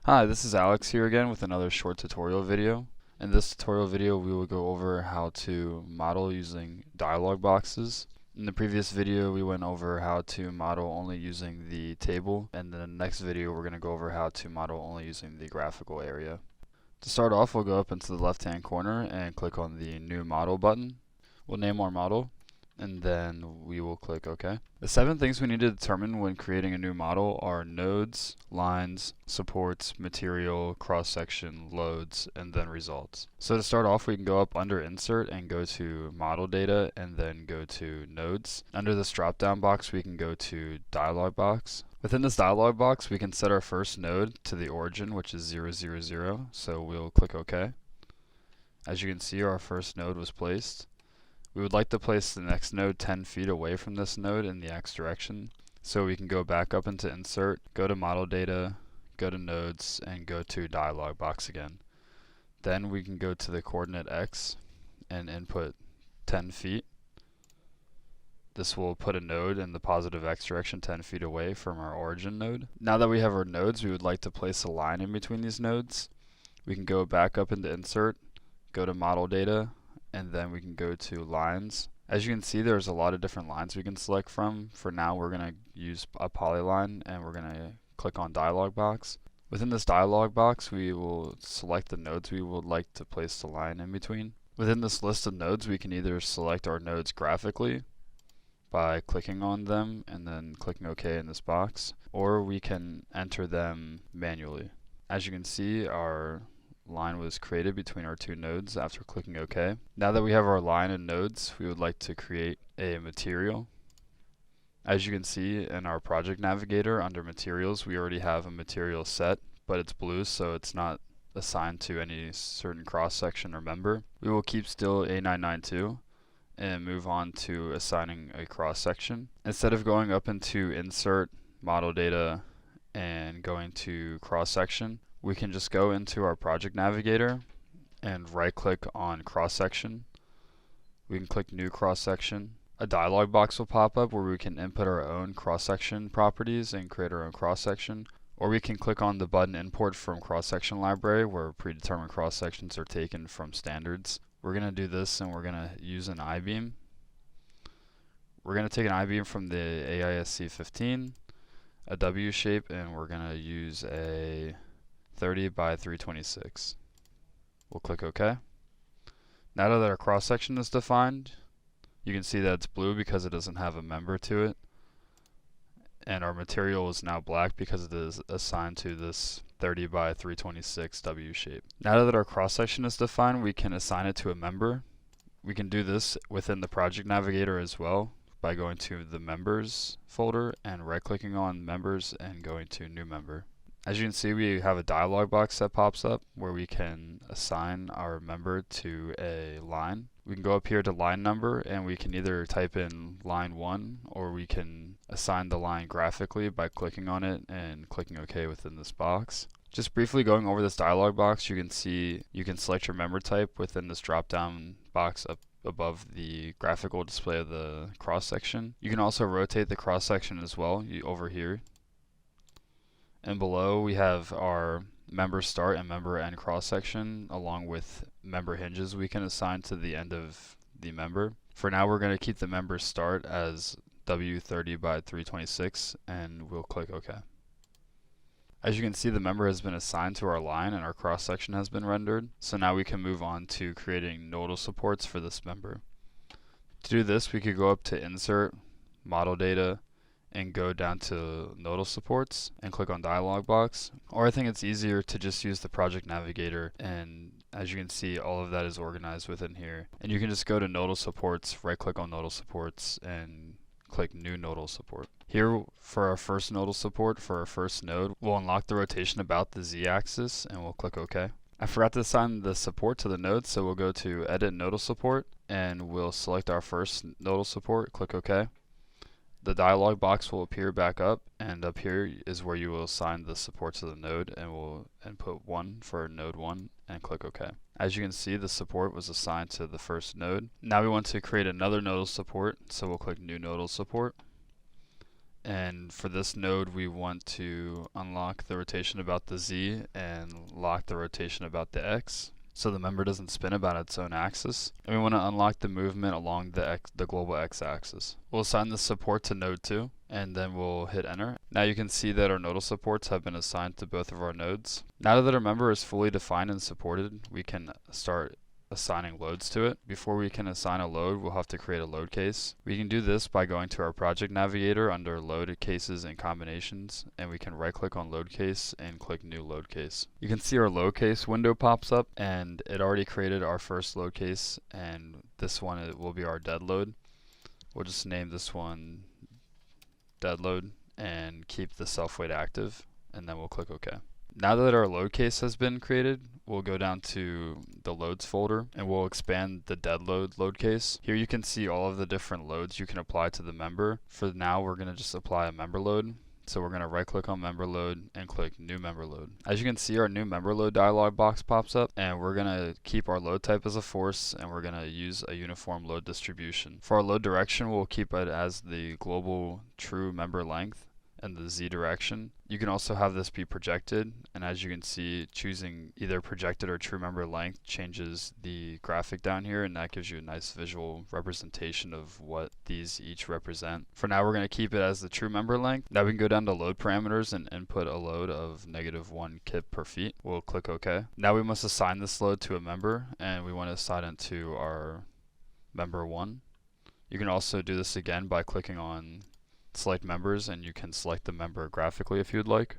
Hi, this is Alex here again with another short tutorial video. In this tutorial video we will go over how to model using dialog boxes. In the previous video we went over how to model only using the table, and in the next video we're going to go over how to model only using the graphical area. To start off, we'll go up into the left hand corner and click on the new model button. We'll name our model and then we will click OK. The 7 things we need to determine when creating a new model are nodes, lines, supports, material, cross-section, loads, and then results. So to start off, we can go up under Insert and go to Model Data and then go to Nodes. Under this drop-down box, we can go to Dialog Box. Within this dialog box, we can set our first node to the origin, which is 0, 0, 0, so we'll click OK. As you can see, our first node was placed. We would like to place the next node 10 feet away from this node in the X direction. So we can go back up into Insert, go to Model Data, go to Nodes, and go to Dialog Box again. Then we can go to the coordinate X and input 10 feet. This will put a node in the positive X direction 10 feet away from our origin node. Now that we have our nodes, we would like to place a line in between these nodes. We can go back up into Insert, go to Model Data, and then we can go to lines. As you can see, there's a lot of different lines we can select from. For now, we're going to use a polyline and we're going to click on dialog box. Within this dialog box, we will select the nodes we would like to place the line in between. Within this list of nodes, we can either select our nodes graphically by clicking on them and then clicking OK in this box, or we can enter them manually. As you can see, our line was created between our two nodes after clicking OK. Now that we have our line and nodes, we would like to create a material. As you can see in our project navigator under materials, we already have a material set, but it's blue, so it's not assigned to any certain cross section or member. We will keep still A992 and move on to assigning a cross section. Instead of going up into Insert, Model Data, and going to cross section, we can just go into our project navigator and right click on cross section. We can click new cross section. A dialog box will pop up where we can input our own cross section properties and create our own cross section, or we can click on the button import from cross section library where predetermined cross sections are taken from standards. We're going to do this and we're going to use an I-beam. We're going to take an I-beam from the AISC 15, a W shape, and we're going to use a 30 by 326. We'll click OK. Now that our cross section is defined, you can see that it's blue because it doesn't have a member to it, and our material is now black because it is assigned to this 30 by 326 W shape. Now that our cross section is defined, we can assign it to a member. We can do this within the project navigator as well by going to the members folder and right clicking on members and going to new member. As you can see, we have a dialog box that pops up where we can assign our member to a line. We can go up here to line number and we can either type in line 1 or we can assign the line graphically by clicking on it and clicking OK within this box. Just briefly going over this dialog box, you can see you can select your member type within this drop down box up above the graphical display of the cross section. You can also rotate the cross section as well over here. And below we have our member start and member end cross section along with member hinges we can assign to the end of the member. For now we're going to keep the member start as W30 by 326 and we'll click OK. As you can see, the member has been assigned to our line and our cross section has been rendered. So now we can move on to creating nodal supports for this member. To do this, we could go up to Insert, Model Data, and go down to nodal supports and click on dialog box, or I think it's easier to just use the project navigator, and as you can see all of that is organized within here, and you can just go to nodal supports, right click on nodal supports and click new nodal support. Here for our first nodal support for our first node, we'll unlock the rotation about the z-axis and we'll click OK. I forgot to assign the support to the node, so we'll go to edit nodal support and we'll select our first nodal support, click OK. The dialog box will appear back up, and up here is where you will assign the support to the node, and we'll input 1 for node 1 and click OK. As you can see, the support was assigned to the first node. Now we want to create another nodal support, so we'll click new nodal support. And for this node, we want to unlock the rotation about the Z and lock the rotation about the X, so the member doesn't spin about its own axis. And we want to unlock the movement along the global x-axis. We'll assign the support to node 2, and then we'll hit enter. Now you can see that our nodal supports have been assigned to both of our nodes. Now that our member is fully defined and supported, we can start assigning loads to it. Before we can assign a load, we'll have to create a load case. We can do this by going to our project navigator under load cases and combinations, and we can right click on load case and click new load case. You can see our load case window pops up, and it already created our first load case, and this one will be our dead load. We'll just name this one dead load and keep the self weight active, and then we'll click OK. Now that our load case has been created, we'll go down to the loads folder and we'll expand the dead load case. Here you can see all of the different loads you can apply to the member. For now, we're going to just apply a member load. So we're going to right click on member load and click new member load. As you can see, our new member load dialog box pops up, and we're going to keep our load type as a force, and we're going to use a uniform load distribution. For our load direction, we'll keep it as the global true member length and the Z direction. You can also have this be projected, and as you can see, choosing either projected or true member length changes the graphic down here, and that gives you a nice visual representation of what these each represent. For now, we're going to keep it as the true member length. Now we can go down to load parameters and input a load of -1 kip per feet. We'll click OK. Now we must assign this load to a member, and we want to assign it to our member 1. You can also do this again by clicking on select members, and you can select the member graphically if you'd like.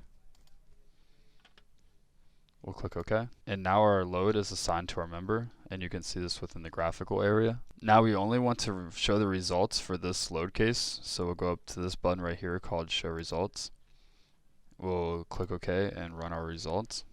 We'll click OK. And now our load is assigned to our member, and you can see this within the graphical area. Now we only want to show the results for this load case, so we'll go up to this button right here called Show Results. We'll click OK and run our results.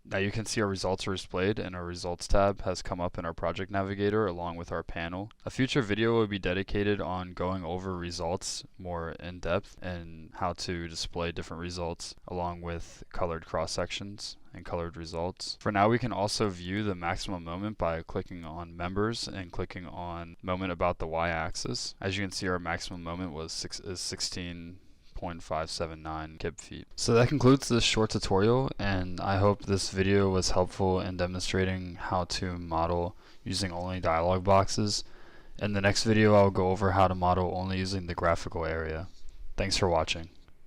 Now you can see our results are displayed, and our results tab has come up in our project navigator along with our panel. A future video will be dedicated on going over results more in depth and how to display different results along with colored cross sections and colored results. For now, we can also view the maximum moment by clicking on members and clicking on moment about the y-axis. As you can see, our maximum moment is 16.579 kip feet. So that concludes this short tutorial, and I hope this video was helpful in demonstrating how to model using only dialog boxes. In the next video, I'll go over how to model only using the graphical area. Thanks for watching.